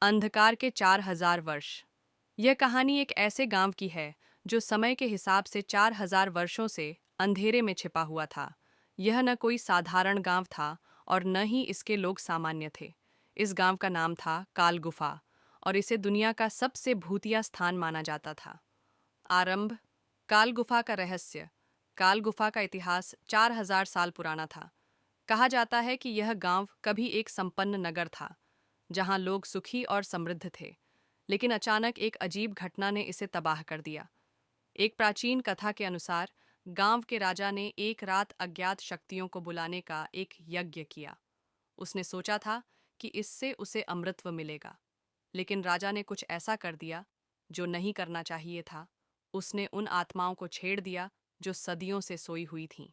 अंधकार के 4000 वर्ष। यह कहानी एक ऐसे गांव की है जो समय के हिसाब से 4000 वर्षों से अंधेरे में छिपा हुआ था। यह न कोई साधारण गांव था और न ही इसके लोग सामान्य थे। इस गांव का नाम था काल गुफा और इसे दुनिया का सबसे भूतिया स्थान माना जाता था। आरंभ। काल गुफा का रहस्य। काल गुफा का इतिहास 4000 साल पुराना था। कहा जाता है कि यह गांव कभी एक संपन्न नगर था जहां लोग सुखी और समृद्ध थे, लेकिन अचानक एक अजीब घटना ने इसे तबाह कर दिया। एक प्राचीन कथा के अनुसार गांव के राजा ने एक रात अज्ञात शक्तियों को बुलाने का एक यज्ञ किया। उसने सोचा था कि इससे उसे अमृतत्व मिलेगा, लेकिन राजा ने कुछ ऐसा कर दिया जो नहीं करना चाहिए था। उसने उन आत्माओं को छेड़ दिया जो सदियों से सोई हुई थीं।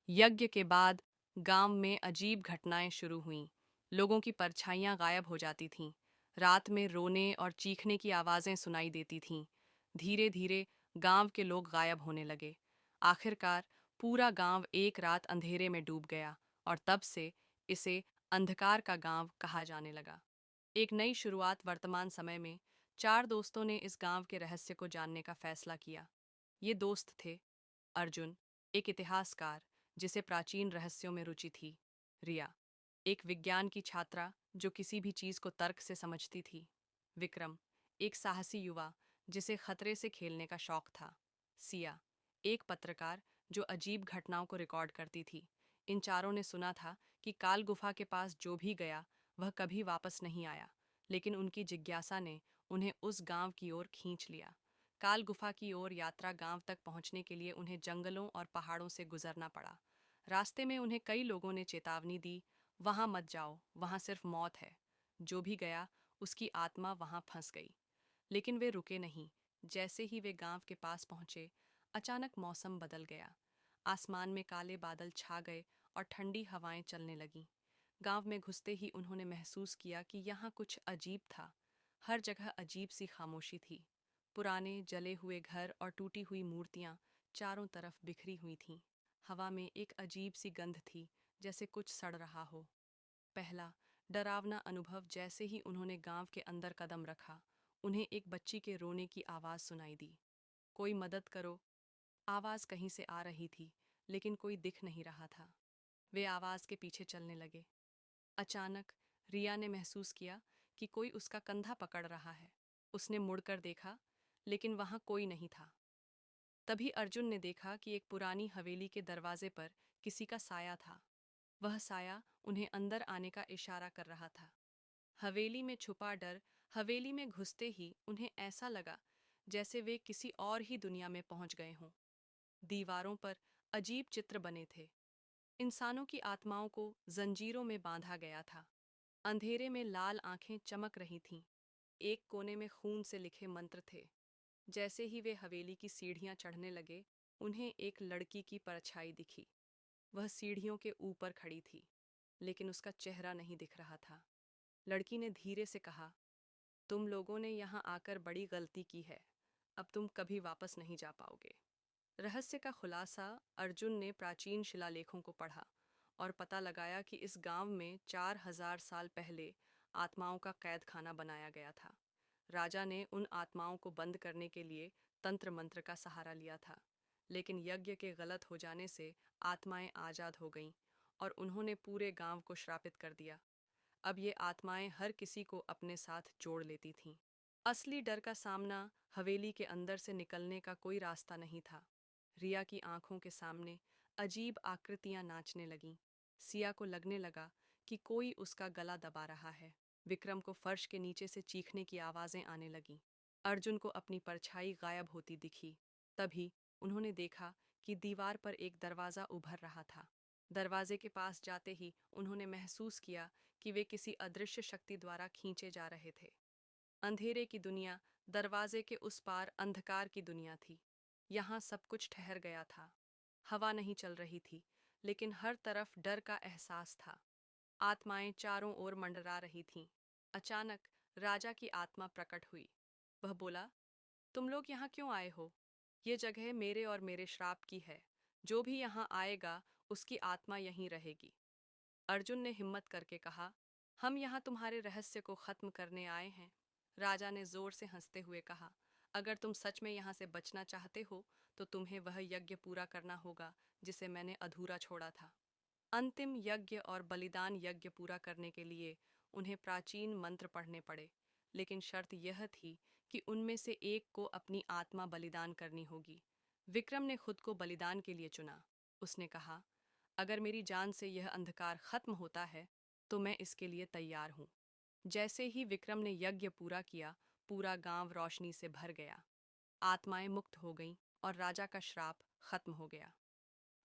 यज्ञ के बाद गांव में अजीब घटनाएं शुरू हुईं। लोगों की परछाइयां गायब हो जाती थीं। रात में रोने और चीखने की आवाजें सुनाई देती थीं। धीरे धीरे गांव के लोग गायब होने लगे। आखिरकार पूरा गांव एक रात अंधेरे में डूब गया और तब से इसे अंधकार का गांव कहा जाने लगा। एक नई शुरुआत। वर्तमान समय में चार दोस्तों ने इस गांव के रहस्य को जानने का फैसला किया। ये दोस्त थे: अर्जुन, एक इतिहासकार जिसे प्राचीन रहस्यों में रुचि थी; रिया, एक विज्ञान की छात्रा जो किसी भी चीज को तर्क से समझती थी; विक्रम, एक साहसी युवा जिसे खतरे से खेलने का शौक था; सिया, एक पत्रकार जो अजीब घटनाओं को रिकॉर्ड करती थी। इन चारों ने सुना था कि काल गुफा के पास जो भी गया वह कभी वापस नहीं आया, लेकिन उनकी जिज्ञासा ने उन्हें उस गांव की ओर खींच लिया। काल गुफा की ओर यात्रा। गांव तक पहुंचने के लिए उन्हें जंगलों और पहाड़ों से गुजरना पड़ा। रास्ते में उन्हें कई लोगों ने चेतावनी दी, वहां मत जाओ, वहां सिर्फ मौत है। जो भी गया उसकी आत्मा वहां फंस गई। लेकिन वे रुके नहीं। जैसे ही वे गांव के पास पहुंचे, अचानक मौसम बदल गया। आसमान में काले बादल छा गए और ठंडी हवाएं चलने लगीं। गांव में घुसते ही उन्होंने महसूस किया कि यहाँ कुछ अजीब था। हर जगह अजीब सी खामोशी थी। पुराने जले हुए घर और टूटी हुई मूर्तियां चारों तरफ बिखरी हुई थीं। हवा में एक अजीब सी गंध थी, जैसे कुछ सड़ रहा हो। पहला डरावना अनुभव। जैसे ही उन्होंने गांव के अंदर कदम रखा, उन्हें एक बच्ची के रोने की आवाज़ सुनाई दी। कोई मदद करो! आवाज़ कहीं से आ रही थी, लेकिन कोई दिख नहीं रहा था। वे आवाज़ के पीछे चलने लगे। अचानक रिया ने महसूस किया कि कोई उसका कंधा पकड़ रहा है। उसने मुड़कर देखा, लेकिन वहां कोई नहीं था। तभी अर्जुन ने देखा कि एक पुरानी हवेली के दरवाजे पर किसी का साया था। वह साया उन्हें अंदर आने का इशारा कर रहा था। हवेली में छुपा डर। हवेली में घुसते ही उन्हें ऐसा लगा जैसे वे किसी और ही दुनिया में पहुंच गए हों। दीवारों पर अजीब चित्र बने थे। इंसानों की आत्माओं को जंजीरों में बांधा गया था। अंधेरे में लाल आंखें चमक रही थीं। एक कोने में खून से लिखे मंत्र थे। जैसे ही वे हवेली की सीढ़ियां चढ़ने लगे, उन्हें एक लड़की की परछाई दिखी। वह सीढ़ियों के ऊपर खड़ी थी, लेकिन उसका चेहरा नहीं दिख रहा था। लड़की ने धीरे से कहा, तुम लोगों ने यहाँ आकर बड़ी गलती की है। अब तुम कभी वापस नहीं जा पाओगे। रहस्य का खुलासा। अर्जुन ने प्राचीन शिलालेखों को पढ़ा और पता लगाया कि इस गांव में 4000 साल पहले आत्माओं का कैद खाना बनाया गया था। राजा ने उन आत्माओं को बंद करने के लिए तंत्र मंत्र का सहारा लिया था, लेकिन यज्ञ के गलत हो जाने से आत्माएं आज़ाद हो गईं और उन्होंने पूरे गांव को श्रापित कर दिया। अब ये आत्माएं हर किसी को अपने साथ जोड़ लेती थीं। असली डर का सामना। हवेली के अंदर से निकलने का कोई रास्ता नहीं था। रिया की आंखों के सामने अजीब आकृतियां नाचने लगीं। सिया को लगने लगा कि कोई उसका गला दबा रहा है। विक्रम को फर्श के नीचे से चीखने की आवाजें आने लगीं। अर्जुन को अपनी परछाई गायब होती दिखी। तभी उन्होंने देखा कि दीवार पर एक दरवाज़ा उभर रहा था। दरवाजे के पास जाते ही उन्होंने महसूस किया कि वे किसी अदृश्य शक्ति द्वारा खींचे जा रहे थे। अंधेरे की दुनिया। दरवाजे के उस पार अंधकार की दुनिया थी। यहाँ सब कुछ ठहर गया था। हवा नहीं चल रही थी, लेकिन हर तरफ डर का एहसास था। आत्माएं चारों ओर मंडरा रही थीं। अचानक राजा की आत्मा प्रकट हुई। वह बोला, तुम लोग यहाँ क्यों आए हो? ये जगह मेरे और मेरे श्राप की है। जो भी यहाँ आएगा उसकी आत्मा यहीं रहेगी। अर्जुन ने हिम्मत करके कहा, हम यहाँ तुम्हारे रहस्य को खत्म करने आए हैं। राजा ने जोर से हंसते हुए कहा, अगर तुम सच में यहाँ से बचना चाहते हो तो तुम्हें वह यज्ञ पूरा करना होगा जिसे मैंने अधूरा छोड़ा था। अंतिम यज्ञ और बलिदान यज्ञ पूरा करने के लिए उन्हें प्राचीन मंत्र पढ़ने पड़े, लेकिन शर्त यह थी कि उनमें से एक को अपनी आत्मा बलिदान करनी होगी। विक्रम ने खुद को बलिदान के लिए चुना। उसने कहा, अगर मेरी जान से यह अंधकार खत्म होता है तो मैं इसके लिए तैयार हूँ। जैसे ही विक्रम ने यज्ञ पूरा किया, पूरा गांव रोशनी से भर गया। आत्माएं मुक्त हो गईं और राजा का श्राप खत्म हो गया।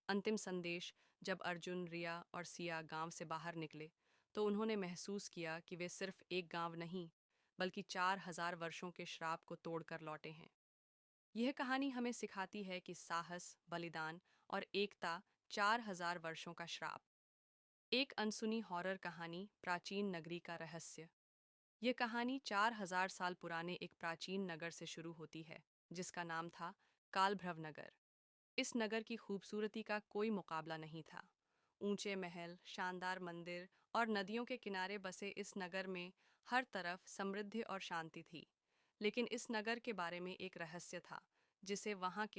अंतिम संदेश। जब अर्जुन, रिया और सिया गांव से बाहर निकले तो उन्होंने महसूस किया कि वे सिर्फ एक गांव नहीं, बल्कि 4000 वर्षों के श्राप को तोड़कर लौटे हैं। यह कहानी हमें सिखाती है कि साहस, बलिदान और एकता 4000 वर्षों का श्राप। एक अनसुनी हॉरर कहानी, प्राचीन नगरी का रहस्य। यह कहानी 4000 साल पुराने एक प्राचीन नगर से शुरू होती है, जिसका नाम था कालभ्रव नगर। इस नगर की खूबसूरती का कोई मुकाबला नहीं था। ऊंचे महल, शानदार मंदिर और नदियों के किनारे बसे इस नगर में हर तरफ समृद्धि और शांति थी। लेकिन इस नगर के बारे में एक रहस्य था, जिसे वहां के